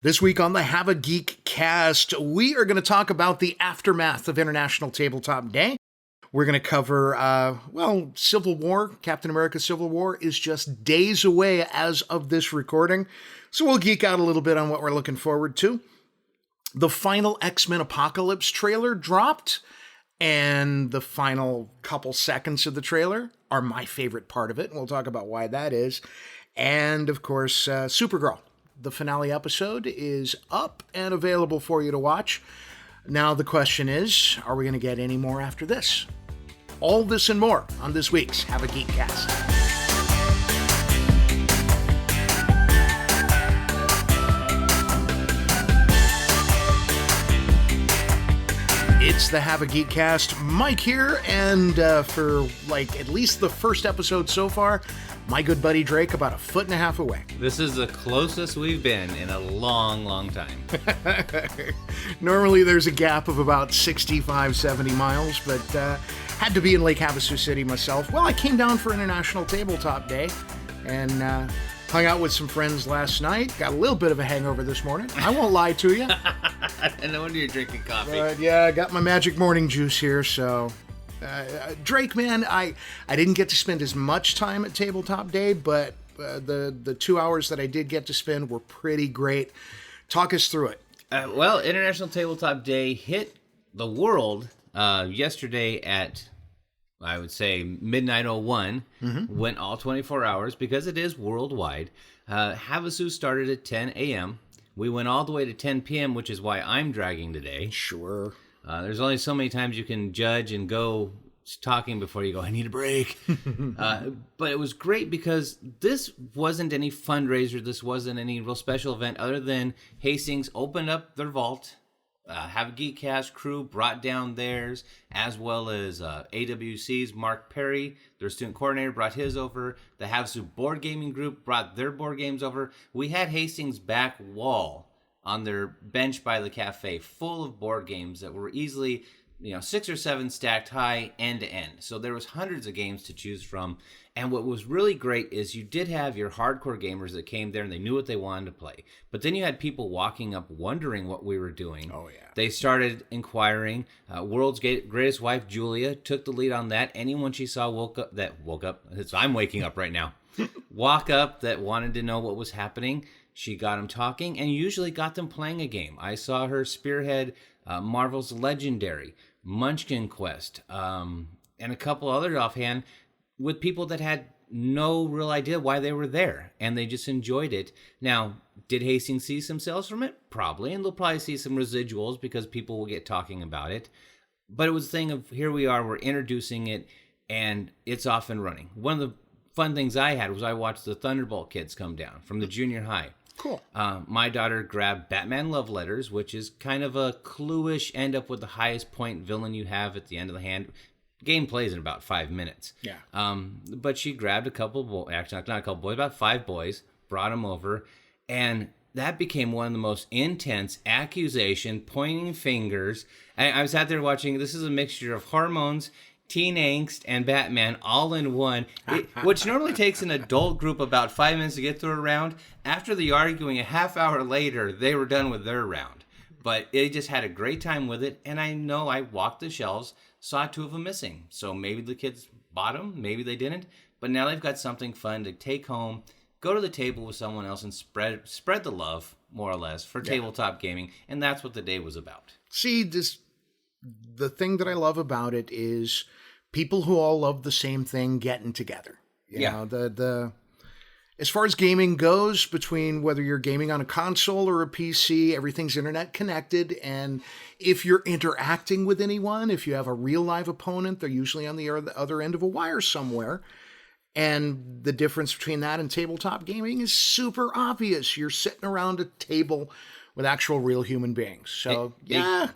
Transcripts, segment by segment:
This week on the Hava-Geek-Cast, we are going to talk about the aftermath of International Tabletop Day. We're going to cover, Civil War. Captain America Civil War is just days away as of this recording. So we'll geek out a little bit on what we're looking forward to. The final X-Men Apocalypse trailer dropped, and the final couple seconds of the trailer are my favorite part of it, and we'll talk about why that is. And, of course, Supergirl. The finale episode is up and available for you to watch. Now the question is, are we going to get any more after this? All this and more on this week's Hava-Geek-Cast. It's the Hava-Geek-Cast. Mike here, and for at least the first episode so far, my good buddy Drake about 1.5 feet away. This is the closest we've been in a long, long time. Normally there's a gap of about 65, 70 miles, but had to be in Lake Havasu City myself. Well, I came down for International Tabletop Day and hung out with some friends last night. Got a little bit of a hangover this morning. I won't lie to you. No wonder you're drinking coffee. But yeah, I got my magic morning juice here, so... Drake, man, I didn't get to spend as much time at Tabletop Day, but the 2 hours that I did get to spend were pretty great. Talk us through it. International Tabletop Day hit the world yesterday at, I would say, midnight 01. Went all 24 hours because it is worldwide. Havasu started at 10 a.m. We went all the way to 10 p.m., which is why I'm dragging today. Sure. There's only so many times you can judge and go talking before you go, I need a break. But it was great because this wasn't any fundraiser. This wasn't any real special event other than Hastings opened up their vault. Hava-Geek-Cast crew brought down theirs, as well as AWC's Mark Perry, their student coordinator, brought his over. The Havasu board gaming group brought their board games over. We had Hastings' back wall on their bench by the cafe, full of board games that were easily, 6 or 7 stacked high, end to end. So there was hundreds of games to choose from. And what was really great is you did have your hardcore gamers that came there and they knew what they wanted to play. But then you had people walking up wondering what we were doing. Oh, yeah. They started inquiring. World's Greatest Wife, Julia, took the lead on that. Anyone she saw woke up. So I'm waking up right now. Walk up that wanted to know what was happening. She got them talking and usually got them playing a game. I saw her spearhead Marvel's Legendary, Munchkin Quest, and a couple other offhand with people that had no real idea why they were there, and they just enjoyed it. Now, did Hastings see some sales from it? Probably, and they'll probably see some residuals because people will get talking about it. But it was a thing of, here we are, we're introducing it, and it's off and running. One of the fun things I had was I watched the Thunderbolt kids come down from the junior high. Cool. My daughter grabbed Batman Love Letters, which is kind of a clue-ish, end up with the highest point villain you have at the end of the hand. Game plays in about 5 minutes. Yeah. But she grabbed a couple of boys, actually not a couple boys, about 5 boys, brought them over, and that became one of the most intense accusation, pointing fingers. I was out there watching, this is a mixture of hormones, teen angst, and Batman all in one, which normally takes an adult group about 5 minutes to get through a round. After the arguing, a half hour later, they were done with their round. But they just had a great time with it, and I know I walked the shelves, saw 2 of them missing. So maybe the kids bought them, maybe they didn't, but now they've got something fun to take home, go to the table with someone else, and spread the love, more or less, for tabletop gaming, and that's what the day was about. See, the thing that I love about it is people who all love the same thing getting together. You know, as far as gaming goes, between whether you're gaming on a console or a PC, everything's internet connected. And if you're interacting with anyone, if you have a real live opponent, they're usually on the other end of a wire somewhere. And the difference between that and tabletop gaming is super obvious. You're sitting around a table with actual real human beings. So,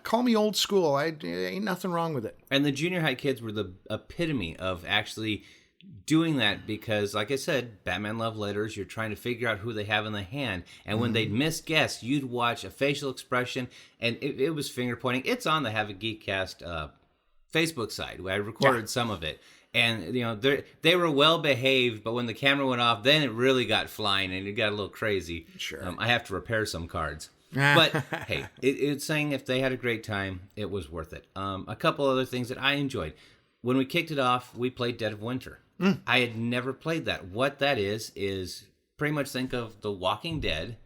call me old school. Ain't nothing wrong with it. And the junior high kids were the epitome of actually doing that because, like I said, Batman Love Letters, you're trying to figure out who they have in the hand. And when they'd miss guess, you'd watch a facial expression, and it was finger pointing. It's on the Hava-Geek-Cast Facebook side. I recorded some of it. And, they were well behaved, but when the camera went off, then it really got flying and it got a little crazy. Sure. I have to repair some cards. But hey, it's saying if they had a great time, it was worth it. A couple other things that I enjoyed. When we kicked it off, we played Dead of Winter. I had never played that. What that is pretty much think of the Walking Dead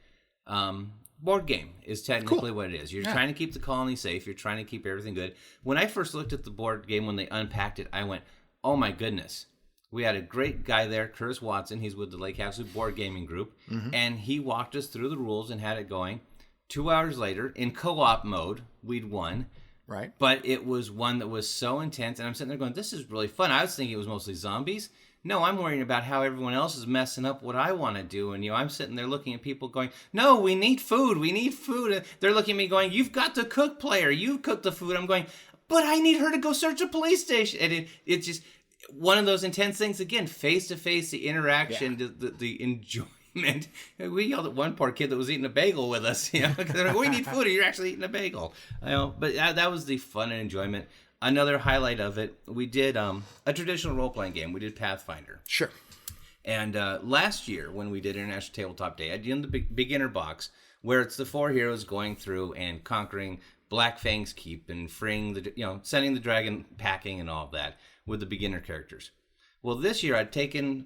board game is technically what it is. You're trying to keep the colony safe. You're trying to keep everything good. When I first looked at the board game, when they unpacked it, I went, oh my goodness. We had a great guy there, Curtis Watson. He's with the Lake Havasu Board Gaming Group. And he walked us through the rules and had it going. 2 hours later, in co-op mode, we'd won. Right. But it was one that was so intense. And I'm sitting there going, this is really fun. I was thinking it was mostly zombies. No, I'm worrying about how everyone else is messing up what I want to do. And, I'm sitting there looking at people going, no, we need food. We need food. And they're looking at me going, you've got the cook player. You cook the food. I'm going, but I need her to go search a police station. And it's just one of those intense things. Again, face-to-face, the interaction, the enjoyment. We yelled at one poor kid that was eating a bagel with us. Because they're like, we need food, or you're actually eating a bagel. But that was the fun and enjoyment. Another highlight of it, we did a traditional role-playing game. We did Pathfinder. Sure. And last year, when we did International Tabletop Day, I did in the beginner box, where it's the 4 heroes going through and conquering Black Fang's Keep and freeing the, sending the dragon packing and all of that with the beginner characters. Well, this year I'd taken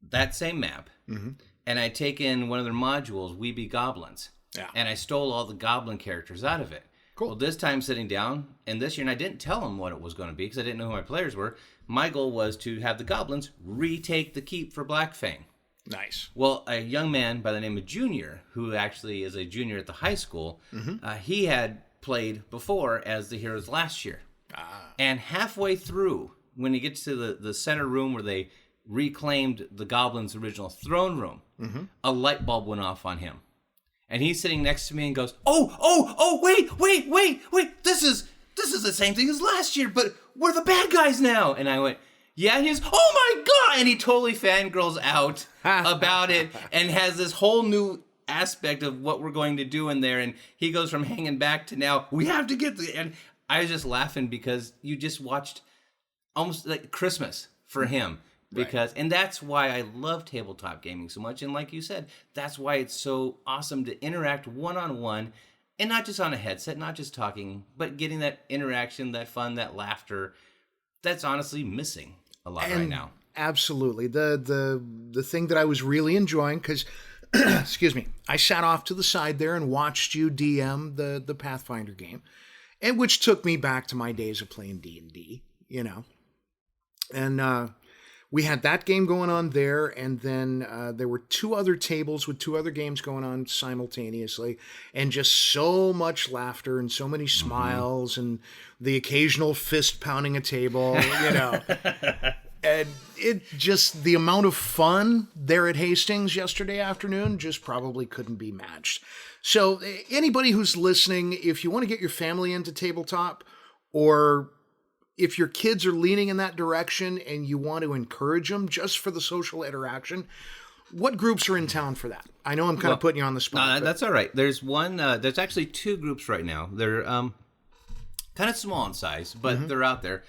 that same map, and I'd taken one of their modules, We Be Goblins, and I stole all the goblin characters out of it. Cool. Well, this time sitting down, and this year, and I didn't tell them what it was going to be because I didn't know who my players were. My goal was to have the goblins retake the keep for Black Fang. Nice. Well, a young man by the name of Junior, who actually is a junior at the high school, he had played before as the heroes last year. And halfway through, when he gets to the center room where they reclaimed the goblins' original throne room, a light bulb went off on him. And he's sitting next to me and goes, oh, wait, this is the same thing as last year, but we're the bad guys now. And I went, yeah, and he's, oh my God. And he totally fangirls out about it and has this whole new aspect of what we're going to do in there. And he goes from hanging back to now, we have to get and I was just laughing because you just watched almost like Christmas for him. And that's why I love tabletop gaming so much. And like you said, that's why it's so awesome to interact one-on-one and not just on a headset, not just talking, but getting that interaction, that fun, that laughter that's honestly missing a lot right now. Absolutely. The thing that I was really enjoying, because, excuse me, I sat off to the side there and watched you DM the Pathfinder game, and which took me back to my days of playing D&D, And we had that game going on there, and then there were 2 other tables with 2 other games going on simultaneously, and just so much laughter and so many smiles and the occasional fist pounding a table, And it just, the amount of fun there at Hastings yesterday afternoon just probably couldn't be matched. So anybody who's listening, if you want to get your family into tabletop, or if your kids are leaning in that direction and you want to encourage them just for the social interaction, what groups are in town for that? I know I'm kind of putting you on the spot. That's all right. There's there's actually 2 groups right now. They're kind of small in size, but they're out there.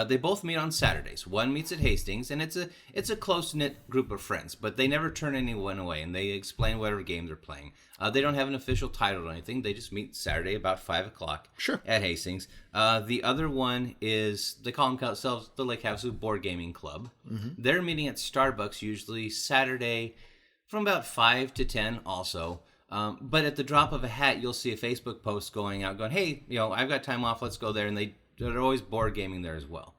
They both meet on Saturdays. One meets at Hastings, and it's a close-knit group of friends, but they never turn anyone away, and they explain whatever game they're playing. They don't have an official title or anything. They just meet Saturday about 5 o'clock at Hastings. The other one is, they call themselves the Lake Havasu Board Gaming Club. They're meeting at Starbucks usually Saturday from about 5 to 10 also. But at the drop of a hat, you'll see a Facebook post going out going, hey, I've got time off, let's go there. And they're always board gaming there as well.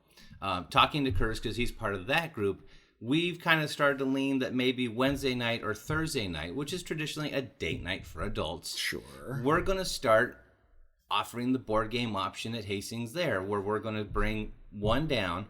Talking to Curtis, because he's part of that group, we've kind of started to lean that maybe Wednesday night or Thursday night, which is traditionally a date night for adults. Sure. We're going to start offering the board game option at Hastings there, where we're going to bring one down,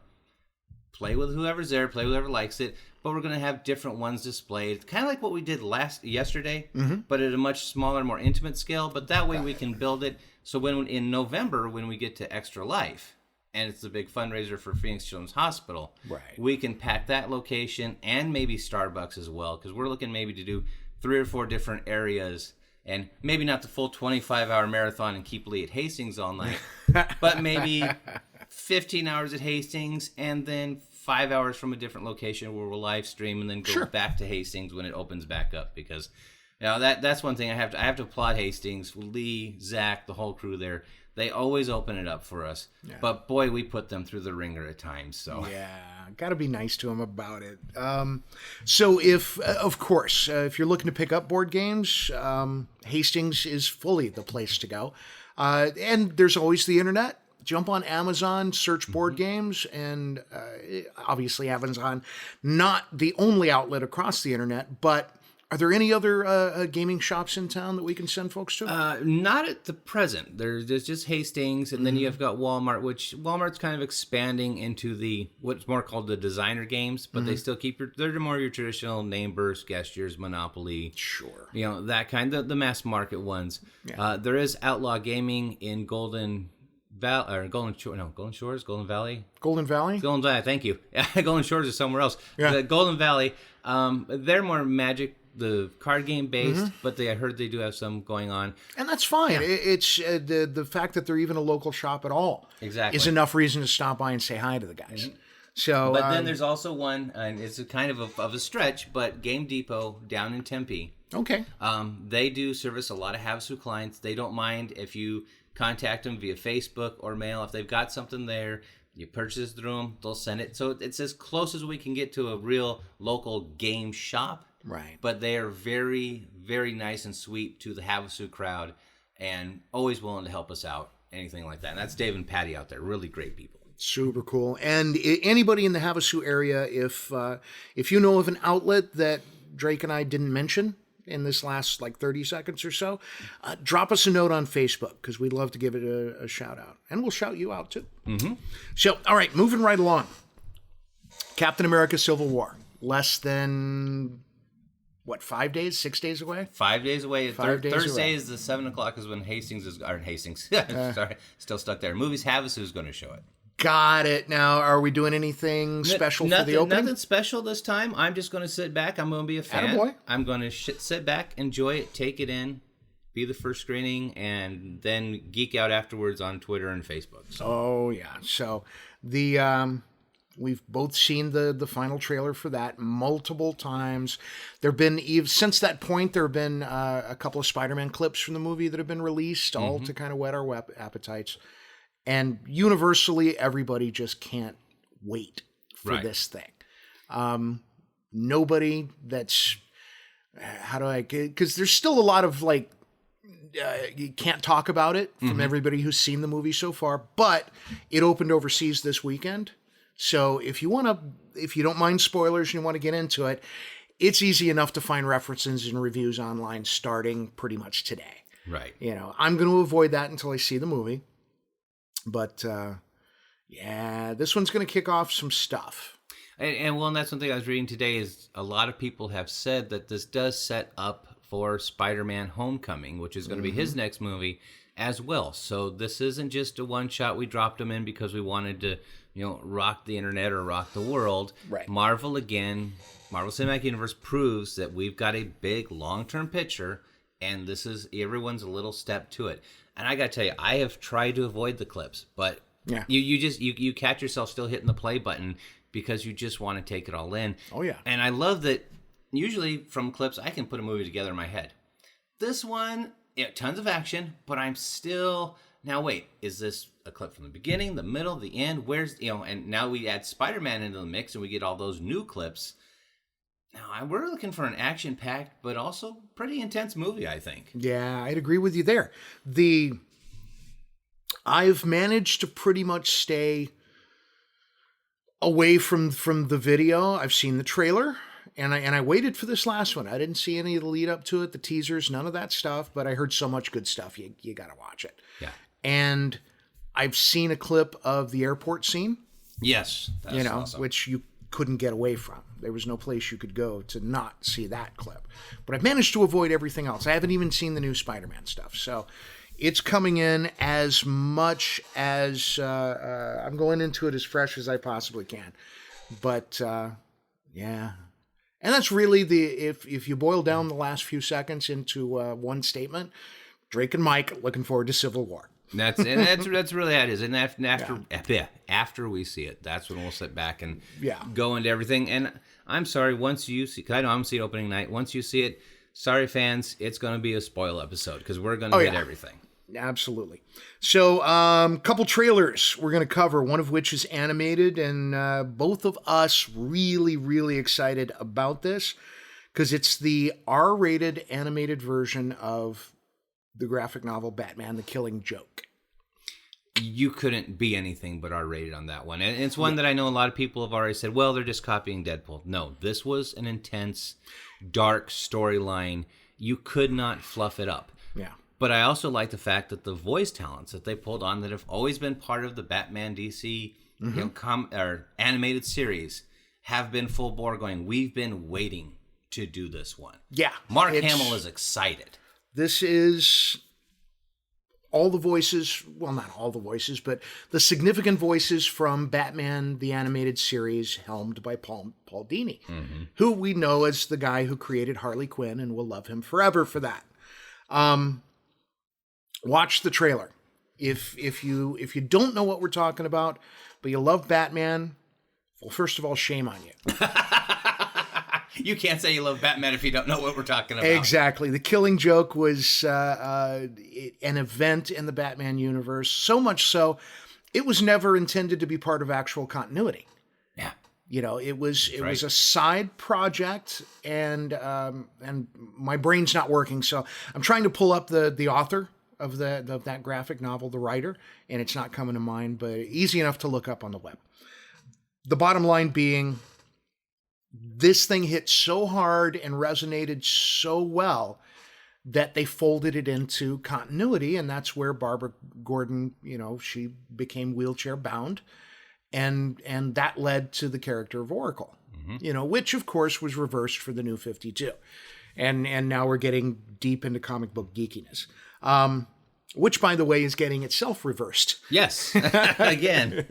play with whoever's there, play with whoever likes it, but we're going to have different ones displayed, kind of like what we did yesterday, but at a much smaller, more intimate scale. But that way we can build it. So when in November, when we get to Extra Life, and it's the big fundraiser for Phoenix Children's Hospital, we can pack that location and maybe Starbucks as well, because we're looking maybe to do 3 or 4 different areas, and maybe not the full 25-hour marathon and keep Lee at Hastings all night, but maybe 15 hours at Hastings and then 5 hours from a different location where we'll live stream and then go back to Hastings when it opens back up, because Now that's one thing I have to applaud Hastings, Lee, Zach, the whole crew there. They always open it up for us. Yeah. But boy, we put them through the ringer at times. So yeah, got to be nice to them about it. So if, of course, if you're looking to pick up board games, Hastings is fully the place to go. And there's always the internet. Jump on Amazon, search board games, and obviously Amazon, not the only outlet across the internet, but are there any other gaming shops in town that we can send folks to? Not at the present. There's just Hastings, and then you've got Walmart, which Walmart's kind of expanding into the what's more called the designer games, but they still keep they're more your traditional Name Burst, Gestures, Monopoly. Sure. That kind of the mass market ones. Yeah. There is Outlaw Gaming in Golden Valley. Thank you. Golden Shores is somewhere else. Yeah. The Golden Valley. They're more Magic, the card game based, but I heard they do have some going on, and that's fine. Yeah. It's the fact that they're even a local shop at all is enough reason to stop by and say hi to the guys. So, but then there's also one, and it's a kind of a stretch, but Game Depot down in Tempe. Okay. They do service a lot of Hava-Geek clients. They don't mind if you contact them via Facebook or mail. If they've got something there, you purchase through them, they'll send it. So it's as close as we can get to a real local game shop. Right. But they are very, very nice and sweet to the Hava-Geek crowd and always willing to help us out, anything like that. And that's Dave and Patty out there. Really great people. Super cool. And anybody in the Hava-Geek area, if you know of an outlet that Drake and I didn't mention in this last 30 seconds or so, drop us a note on Facebook because we'd love to give it a shout out. And we'll shout you out too. Mm-hmm. So, all right, moving right along. Captain America Civil War. Less than... 5 days, 6 days away? 5 days away. Thursday away. Is the 7 o'clock is when Hastings. Sorry, still stuck there. Movies Hava-Geek is going to show it. Got it. Now, are we doing anything special for the opening? Nothing special this time. I'm just going to sit back. I'm going to be a fan. Attaboy. I'm going to sit back, enjoy it, take it in, be the first screening, and then geek out afterwards on Twitter and Facebook. So. Oh, yeah. So, we've both seen the final trailer for that multiple times. Since that point, there have been a couple of Spider-Man clips from the movie that have been released, all to kind of whet our appetites. And universally, everybody just can't wait for this thing. Nobody that's... Because there's still a lot of, you can't talk about it from everybody who's seen the movie so far, but it opened overseas this weekend. So if you don't mind spoilers and you want to get into it, it's easy enough to find references and reviews online starting pretty much today. Right. I'm going to avoid that until I see the movie. But, this one's going to kick off some stuff. And that's one thing I was reading today is a lot of people have said that this does set up for Spider-Man Homecoming, which is going to be his next movie as well. So this isn't just a one-shot. We dropped him in because we wanted to, rock the internet or rock the world. Right. Marvel Cinematic Universe proves that we've got a big long-term picture, and this is everyone's a little step to it. And I got to tell you, I have tried to avoid the clips, but you catch yourself still hitting the play button because you just want to take it all in. Oh, yeah. And I love that usually from clips, I can put a movie together in my head. This one, tons of action, but I'm still... Now, wait, is this a clip from the beginning, the middle, the end? Where's, and now we add Spider-Man into the mix and we get all those new clips. Now, we're looking for an action-packed, but also pretty intense movie, I think. Yeah, I'd agree with you there. I've managed to pretty much stay away from the video. I've seen the trailer, and I waited for this last one. I didn't see any of the lead up to it, the teasers, none of that stuff, but I heard so much good stuff. You got to watch it. Yeah. And I've seen a clip of the airport scene. Yes. That's awesome. Which you couldn't get away from. There was no place you could go to not see that clip. But I've managed to avoid everything else. I haven't even seen the new Spider-Man stuff. So it's coming in as much as I'm going into it as fresh as I possibly can. But yeah. And that's really if you boil down the last few seconds into one statement, Drake and Mike looking forward to Civil War. That's really how it is. And after we see it, that's when we'll sit back and go into everything. And I'm sorry, once you see, 'cause I know I'm seeing opening night. Once you see it, sorry fans, it's going to be a spoil episode because we're going to hit everything. Absolutely. So, couple trailers we're going to cover, one of which is animated, and both of us really, really excited about this because it's the R-rated animated version of the graphic novel Batman: The Killing Joke. You couldn't be anything but R-rated on that one. And it's one that I know a lot of people have already said, well, they're just copying Deadpool. No, this was an intense, dark storyline. You could not fluff it up. Yeah. But I also like the fact that the voice talents that they pulled on that have always been part of the Batman DC or animated series have been full bore going, we've been waiting to do this one. Yeah. Mark Hamill is excited. This is all the voices, well, not all the voices, but the significant voices from Batman, the animated series, helmed by Paul Dini, who we know as the guy who created Harley Quinn, and we'll love him forever for that. Watch the trailer. If you don't know what we're talking about, but you love Batman, well, first of all, shame on you. You can't say you love Batman if you don't know what we're talking about. Exactly. The Killing Joke was an event in the Batman universe, so much so it was never intended to be part of actual continuity. Yeah. You know, it was a side project, and my brain's not working, so I'm trying to pull up the author of that graphic novel, the writer, and it's not coming to mind, but easy enough to look up on the web. The bottom line being, this thing hit so hard and resonated so well that they folded it into continuity, and that's where Barbara Gordon, she became wheelchair bound, and that led to the character of Oracle, which of course was reversed for the New 52, and now we're getting deep into comic book geekiness, which by the way is getting itself reversed. Yes, again,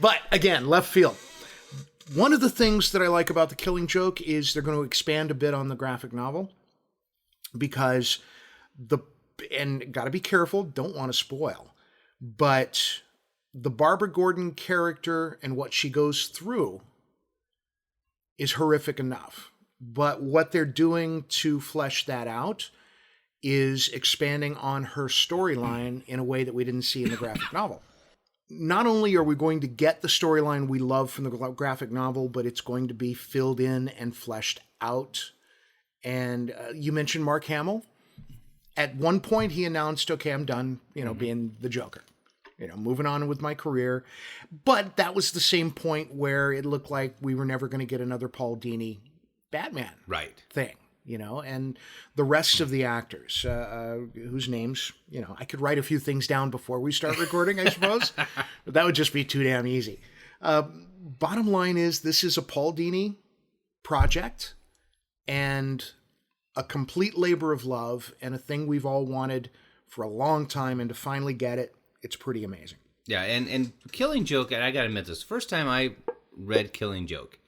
but again, left field. One of the things that I like about The Killing Joke is they're going to expand a bit on the graphic novel because and got to be careful, don't want to spoil, but the Barbara Gordon character and what she goes through is horrific enough. But what they're doing to flesh that out is expanding on her storyline in a way that we didn't see in the graphic novel. Not only are we going to get the storyline we love from the graphic novel, but it's going to be filled in and fleshed out. And you mentioned Mark Hamill. At one point, he announced, okay, I'm done, being the Joker. Moving on with my career. But that was the same point where it looked like we were never going to get another Paul Dini Batman thing. And the rest of the actors, whose names, I could write a few things down before we start recording, I suppose, but that would just be too damn easy. Bottom line is, this is a Paul Dini project and a complete labor of love and a thing we've all wanted for a long time, and to finally get it, it's pretty amazing. Yeah, and Killing Joke, and I gotta admit this, first time I read Killing Joke,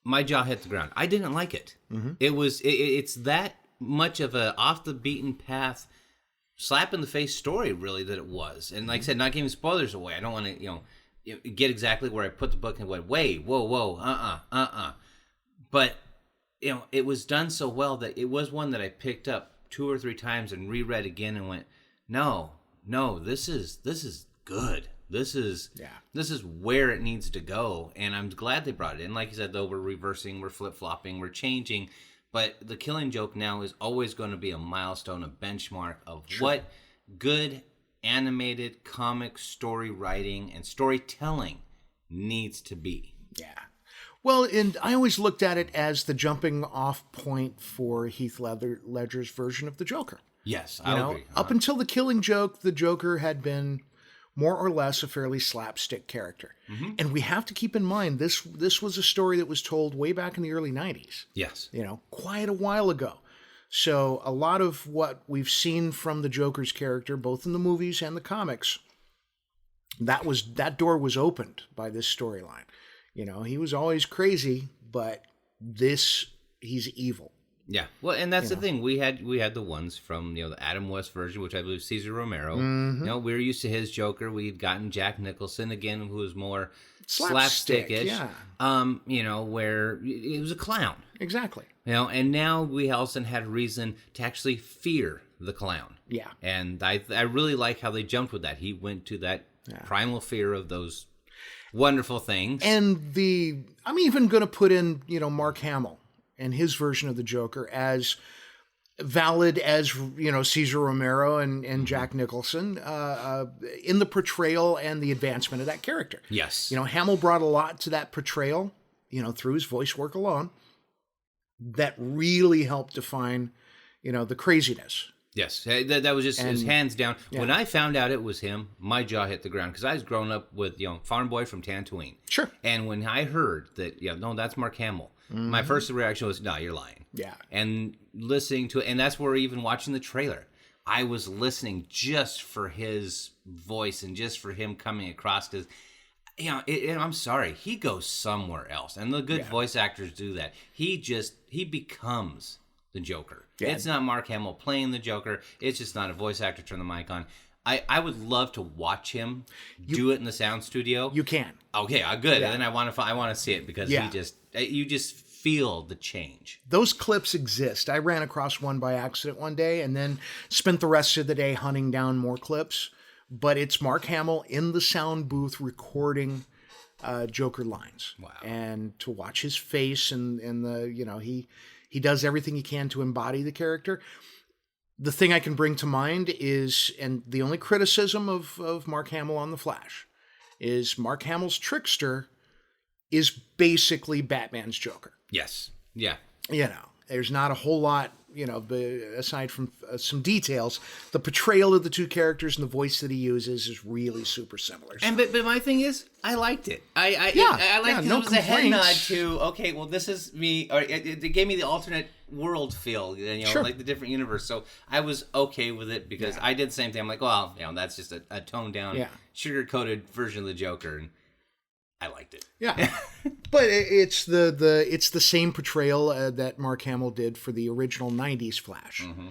my jaw hit the ground. I didn't like it. It's that much of a off the beaten path, slap in the face story, really, that it was. And like I said, not giving spoilers away. I don't want to, get exactly where I put the book and went, wait, whoa, But it was done so well that it was one that I picked up 2 or 3 times and reread again and went, no, this is good. This is where it needs to go, and I'm glad they brought it in. Like you said, though, we're reversing, we're flip-flopping, we're changing, but The Killing Joke now is always going to be a milestone, a benchmark of what good animated comic story writing and storytelling needs to be. Yeah. Well, and I always looked at it as the jumping off point for Heath Ledger's version of the Joker. Yes, I agree. Up until The Killing Joke, the Joker had been more or less a fairly slapstick character. And we have to keep in mind, this was a story that was told way back in the early 90s. Yes. Quite a while ago. So a lot of what we've seen from the Joker's character, both in the movies and the comics, that door was opened by this storyline. He was always crazy, but he's evil. Yeah, well, and that's the thing. We had the ones from the Adam West version, which I believe Cesar Romero. We were used to his Joker. We'd gotten Jack Nicholson again, who was more slapstickish. Yeah. Where it was a clown. Exactly. And now we also had a reason to actually fear the clown. Yeah. And I really like how they jumped with that. He went to that primal fear of those wonderful things. And I'm even going to put in, Mark Hamill and his version of the Joker as valid as, Cesar Romero and Jack Nicholson in the portrayal and the advancement of that character. Yes. Hamill brought a lot to that portrayal, through his voice work alone, that really helped define, the craziness. Yes, that was just his hands down. Yeah. When I found out it was him, my jaw hit the ground because I was growing up with farm boy from Tatooine. Sure. And when I heard that, no, that's Mark Hamill, my first reaction was, no, you're lying. Yeah. And listening to it, and that's where even watching the trailer, I was listening just for his voice and just for him coming across because, and I'm sorry, he goes somewhere else, and the good voice actors do that. He becomes the Joker. Yeah. It's not Mark Hamill playing the Joker. It's just not a voice actor. Turn the mic on. I would love to watch him do it in the sound studio. You can. Okay, good. Yeah. And then I want to see it because you just feel the change. Those clips exist. I ran across one by accident one day and then spent the rest of the day hunting down more clips. But it's Mark Hamill in the sound booth recording Joker lines. Wow. And to watch his face and the, he does everything he can to embody the character. The thing I can bring to mind is, and the only criticism of Mark Hamill on The Flash, is Mark Hamill's Trickster is basically Batman's Joker. Yes. Yeah. There's not a whole lot, aside from some details. The portrayal of the two characters and the voice that he uses is really super similar. And but my thing is, I liked it. I liked it. No it was a head nod to, okay, well, this is me, or it gave me the alternate world feel, sure. Like the different universe. So I was okay with it because I did the same thing. I'm like, well, that's just a toned down, sugar-coated version of the Joker, and I liked it. Yeah, but it's the same portrayal that Mark Hamill did for the original '90s Flash. Mm-hmm.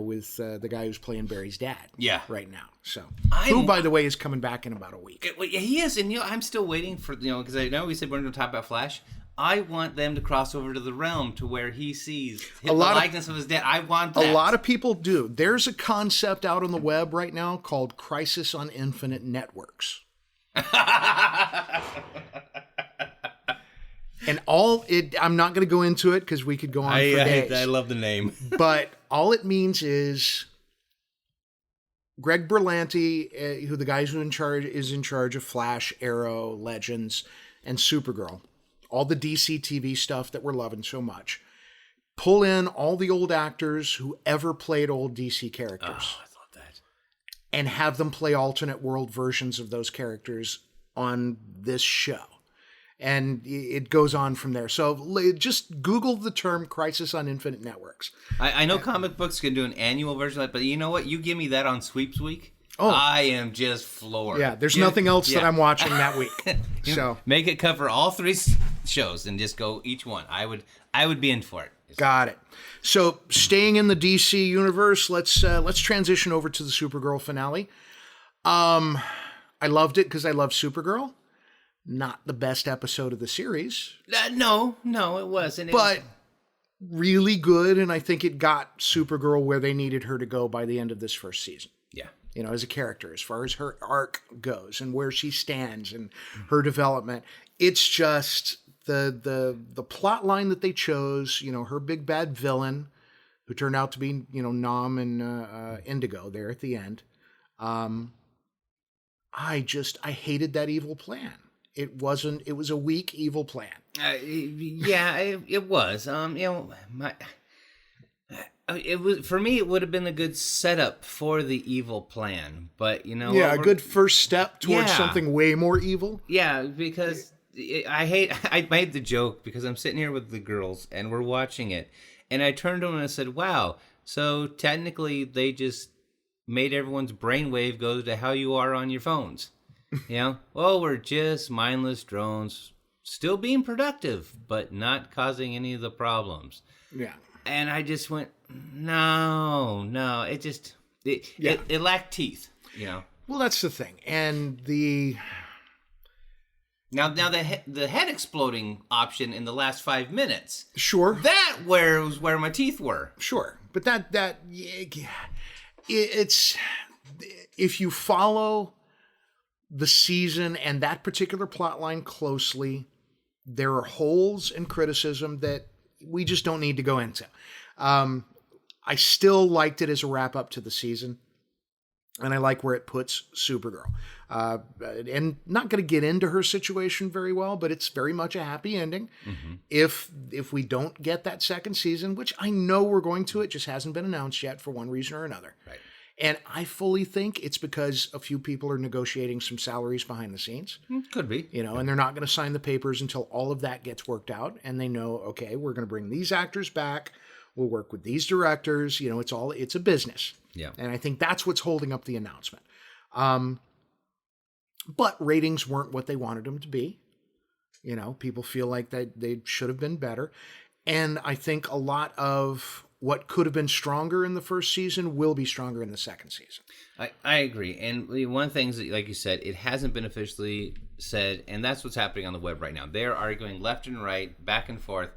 With the guy who's playing Barry's dad. Yeah, right now. So, who, by the way, is coming back in about a week. He is, and I'm still waiting for because I know we said we're going to talk about Flash. I want them to cross over to the realm to where he sees the likeness of his dad. I want that. A lot of people do. There's a concept out on the web right now called Crisis on Infinite Networks. And I'm not going to go into it because we could go on for days. I love the name. But all it means is Greg Berlanti, who the guys who is in charge of Flash, Arrow, Legends, and Supergirl, all the DC TV stuff that we're loving so much, pull in all the old actors who ever played old DC characters. Oh, I love that. And have them play alternate world versions of those characters on this show. And it goes on from there. So just Google the term Crisis on Infinite Networks. I know comic books can do an annual version of that, but you know what? You give me that on Sweeps Week, I am just floored. Yeah, there's nothing else that I'm watching that week. So make it cover all three shows and just go each one. I would be in for it. Got it. So staying in the DC universe, let's transition over to the Supergirl finale. I loved it because I love Supergirl. Not the best episode of the series. No, it wasn't. But really good, and I think it got Supergirl where they needed her to go by the end of this first season. Yeah. As a character, as far as her arc goes and where she stands and her development. It's just the plot line that they chose, her big bad villain, who turned out to be, Nom and Indigo there at the end. I hated that evil plan. It was a weak, evil plan. It was. It was, for me, it would have been a good setup for the evil plan, but a good first step towards something way more evil. Yeah, because I made the joke because I'm sitting here with the girls and we're watching it, and I turned to them and I said, "Wow, so technically they just made everyone's brainwave go to how you are on your phones." We're just mindless drones, still being productive, but not causing any of the problems. Yeah. And I just went, no, it lacked teeth, Well, that's the thing. And Now the head exploding option in the last 5 minutes. Sure. That was where my teeth were. Sure. But it's if you follow the season and that particular plot line closely, there are holes and criticism that we just don't need to go into. I still liked it as a wrap up to the season, and I like where it puts Supergirl. And not going to get into her situation very well, but it's very much a happy ending. Mm-hmm. If we don't get that second season, which I know we're going to, it just hasn't been announced yet for one reason or another. Right. And I fully think it's because a few people are negotiating some salaries behind the scenes. Could be. And they're not going to sign the papers until all of that gets worked out. And they know, okay, we're going to bring these actors back. We'll work with these directors. It's a business. Yeah. And I think that's what's holding up the announcement. But ratings weren't what they wanted them to be. People feel like they should have been better. And I think a lot of what could have been stronger in the first season will be stronger in the second season. I agree. And one thing is, like you said, it hasn't been officially said, and that's what's happening on the web right now. They're arguing left and right, back and forth.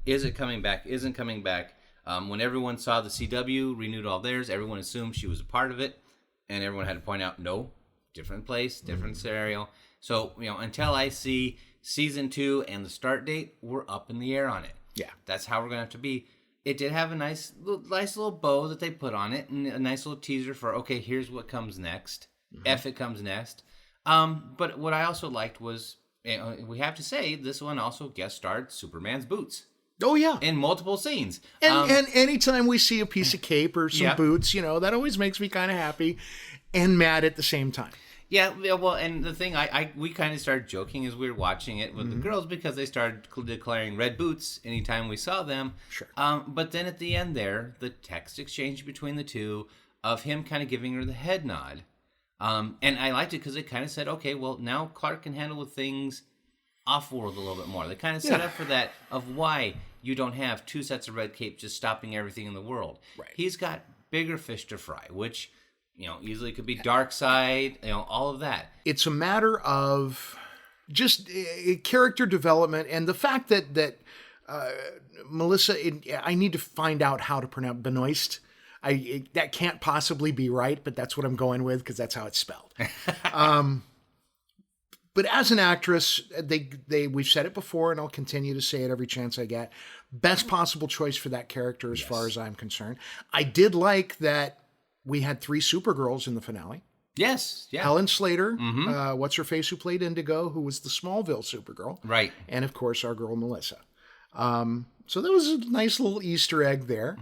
Is it coming back? Isn't coming back? When everyone saw the CW renewed all theirs, everyone assumed she was a part of it, and everyone had to point out, no, different place, different scenario. So, until I see season 2 and the start date, we're up in the air on it. Yeah. That's how we're going to have to be. It did have a nice little bow that they put on it, and a nice little teaser for, okay, here's what comes next, if it comes next. But what I also liked was, we have to say, this one also guest starred Superman's boots. Oh, yeah. In multiple scenes. And anytime we see a piece of cape or some boots, that always makes me kind of happy and mad at the same time. Yeah, well, and the thing, we kind of started joking as we were watching it with the girls because they started declaring red boots anytime we saw them. Sure. But then at the end there, the text exchange between the two of him kind of giving her the head nod. And I liked it because it kind of said, okay, well, now Clark can handle with things off-world a little bit more. They kind of set up for that of why you don't have 2 sets of red capes just stopping everything in the world. Right. He's got bigger fish to fry, which... easily could be dark side, all of that. It's a matter of just character development and the fact that Melissa, I need to find out how to pronounce Benoist. That can't possibly be right, but that's what I'm going with because that's how it's spelled. But as an actress, we've said it before, and I'll continue to say it every chance I get. Best possible choice for that character, as far as I'm concerned. I did like that. We had 3 Supergirls in the finale. Yes, yeah. Helen Slater, what's-her-face who played Indigo, who was the Smallville Supergirl. Right. And, of course, our girl Melissa. So there was a nice little Easter egg there.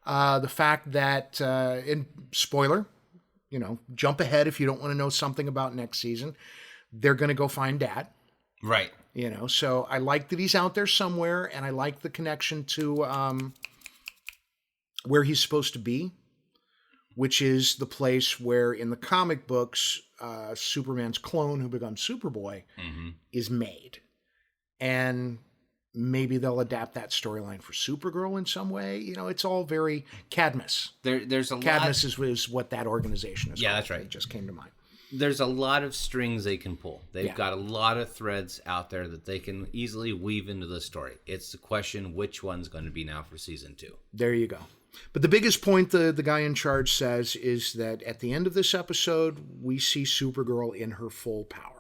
The fact that, and spoiler, jump ahead if you don't want to know something about next season, they're going to go find Dad. Right. So I like that he's out there somewhere, and I like the connection to where he's supposed to be, which is the place where in the comic books, Superman's clone who becomes Superboy is made. And maybe they'll adapt that storyline for Supergirl in some way. It's all very Cadmus. There's a Cadmus is what that organization is. Yeah, called. that's right. It just came to mind. There's a lot of strings they can pull. They've got a lot of threads out there that they can easily weave into the story. It's the question, which one's going to be now for season 2? There you go. But the biggest point the guy in charge says is that at the end of this episode, we see Supergirl in her full power.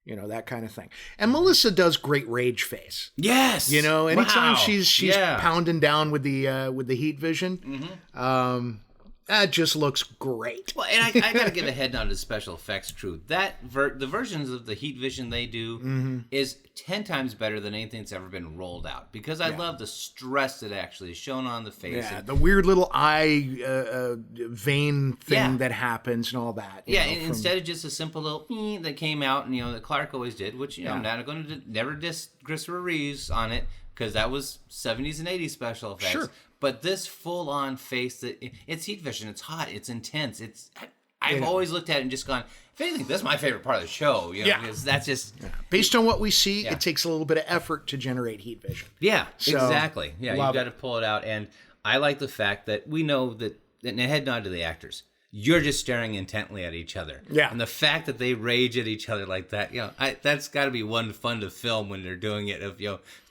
That kind of thing. And Melissa does great rage face. Yes. Anytime she's pounding down with the heat vision, that just looks great. Well, and I got to give a head nod to the special effects crew. The versions of the heat vision they do is 10 times better than anything that's ever been rolled out. Because I love the stress that actually is shown on the face. Yeah, the weird little eye vein thing that happens and all that. Instead of just a simple little that came out and that Clark always did, which I'm not going to never diss Christopher Reeves on it because that was 70s and 80s special effects. Sure. But this full-on face, it's heat vision. It's hot. It's intense. I've always looked at it and just gone, if anything, that's my favorite part of the show. Because that's just... Yeah. Based on what we see, it takes a little bit of effort to generate heat vision. Yeah, exactly. Yeah, you've got to pull it out. And I like the fact that we know that, and a head nod to the actors, you're just staring intently at each other. Yeah. And the fact that they rage at each other like that, that's got to be fun to film when they're doing it. Of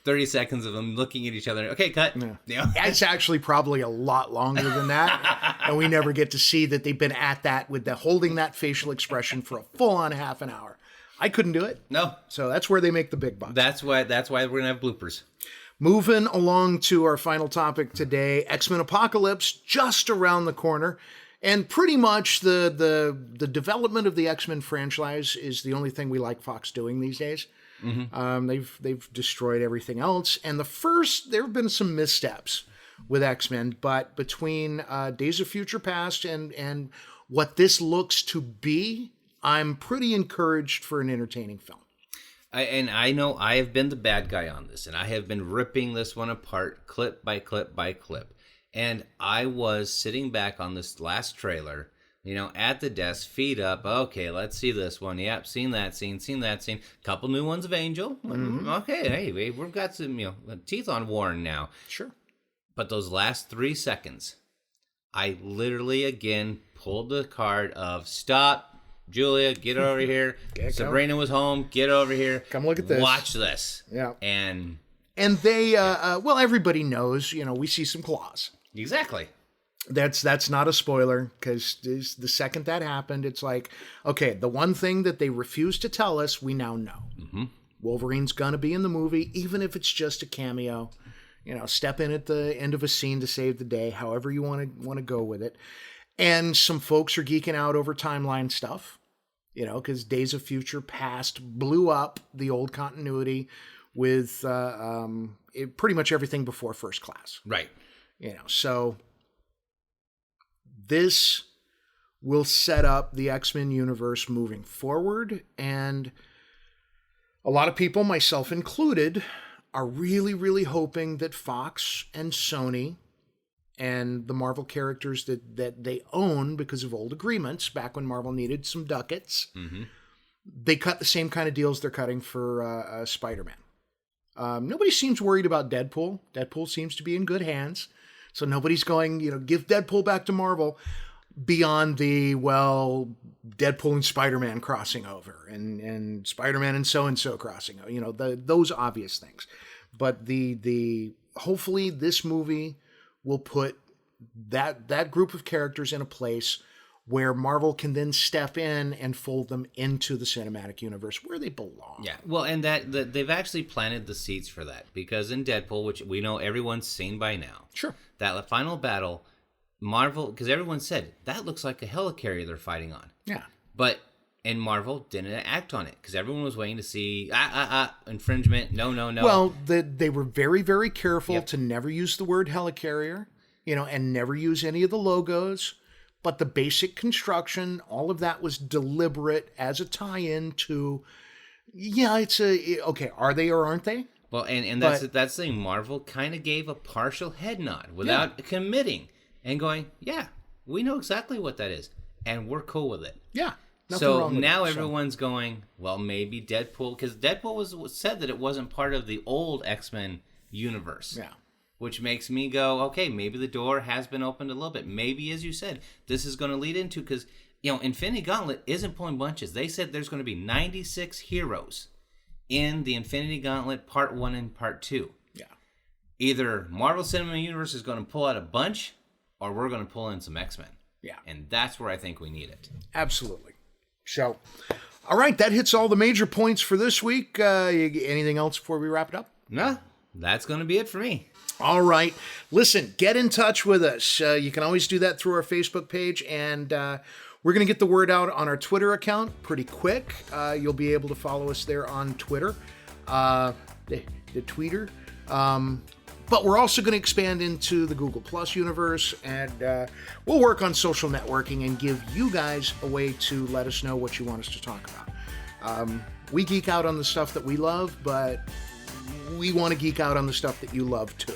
30 seconds of them looking at each other. Okay, cut. Yeah. It's actually probably a lot longer than that, and we never get to see that they've been at that with holding that facial expression for a full-on half an hour. I couldn't do it. No. So that's where they make the big bucks. That's why we're gonna have bloopers. Moving along to our final topic today, X-Men Apocalypse, just around the corner. And pretty much the development of the X-Men franchise is the only thing we like Fox doing these days. Mm-hmm. They've destroyed everything else. And there have been some missteps with X-Men, but between Days of Future Past and what this looks to be, I'm pretty encouraged for an entertaining film. I know I have been the bad guy on this, and I have been ripping this one apart clip by clip by clip. And I was sitting back on this last trailer, at the desk, feet up. Okay, let's see this one. Yep, seen that scene. Couple new ones of Angel. Mm-hmm. Okay, hey, we've got some teeth on Warren now. Sure. But those last 3 seconds, I literally again pulled the card of stop, Julia, get over here. Sabrina was home. Get over here. Come look at this. Watch this. Yeah. And they, everybody knows. We see some claws. Exactly. That's not a spoiler, because the second that happened, it's like, okay, the one thing that they refused to tell us, we now know. Mm-hmm. Wolverine's gonna be in the movie, even if it's just a cameo. Step in at the end of a scene to save the day, however you want to go with it. And some folks are geeking out over timeline stuff, because Days of Future Past blew up the old continuity with pretty much everything before First Class. Right. So this will set up the X-Men universe moving forward, and a lot of people, myself included, are really, really hoping that Fox and Sony and the Marvel characters that they own because of old agreements back when Marvel needed some ducats, mm-hmm. they cut the same kind of deals they're cutting for Spider-Man. Nobody seems worried about Deadpool. Deadpool seems to be in good hands. So nobody's going, give Deadpool back to Marvel beyond Deadpool and Spider-Man crossing over and Spider-Man and so-and-so crossing over, those obvious things. But the hopefully this movie will put that group of characters in a place where Marvel can then step in and fold them into the cinematic universe where they belong. Yeah, well, and they've actually planted the seeds for that, because in Deadpool, which we know everyone's seen by now, sure, that final battle, Marvel, because everyone said, that looks like a helicarrier they're fighting on. Yeah. But, and Marvel didn't act on it, because everyone was waiting to see, infringement, no. Well, they were very, very careful to never use the word helicarrier, and never use any of the logos. But the basic construction, all of that was deliberate as a tie-in to, are they or aren't they? Well, and that's the thing. Marvel kind of gave a partial head nod without committing and going, yeah, we know exactly what that is, and we're cool with it. Yeah. So now everyone's going, well, maybe Deadpool, because Deadpool was said that it wasn't part of the old X-Men universe. Yeah. Which makes me go, okay, maybe the door has been opened a little bit. Maybe, as you said, this is going to lead into, because, Infinity Gauntlet isn't pulling bunches. They said there's going to be 96 heroes in the Infinity Gauntlet Part 1 and Part 2. Yeah. Either Marvel Cinematic Universe is going to pull out a bunch, or we're going to pull in some X-Men. Yeah. And that's where I think we need it. Absolutely. So, all right, that hits all the major points for this week. Anything else before we wrap it up? No, that's going to be it for me. All right. Listen, get in touch with us. You can always do that through our Facebook page, and we're going to get the word out on our Twitter account pretty quick. You'll be able to follow us there on Twitter, the tweeter. But we're also going to expand into the Google Plus universe, and we'll work on social networking and give you guys a way to let us know what you want us to talk about. We geek out on the stuff that we love, but we want to geek out on the stuff that you love too.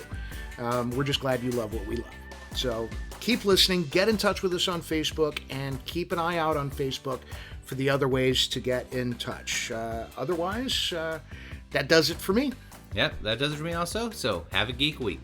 We're just glad you love what we love. So keep listening, get in touch with us on Facebook, and keep an eye out on Facebook for the other ways to get in touch. Otherwise, that does it for me. Yep, that does it for me also. So have a geek week.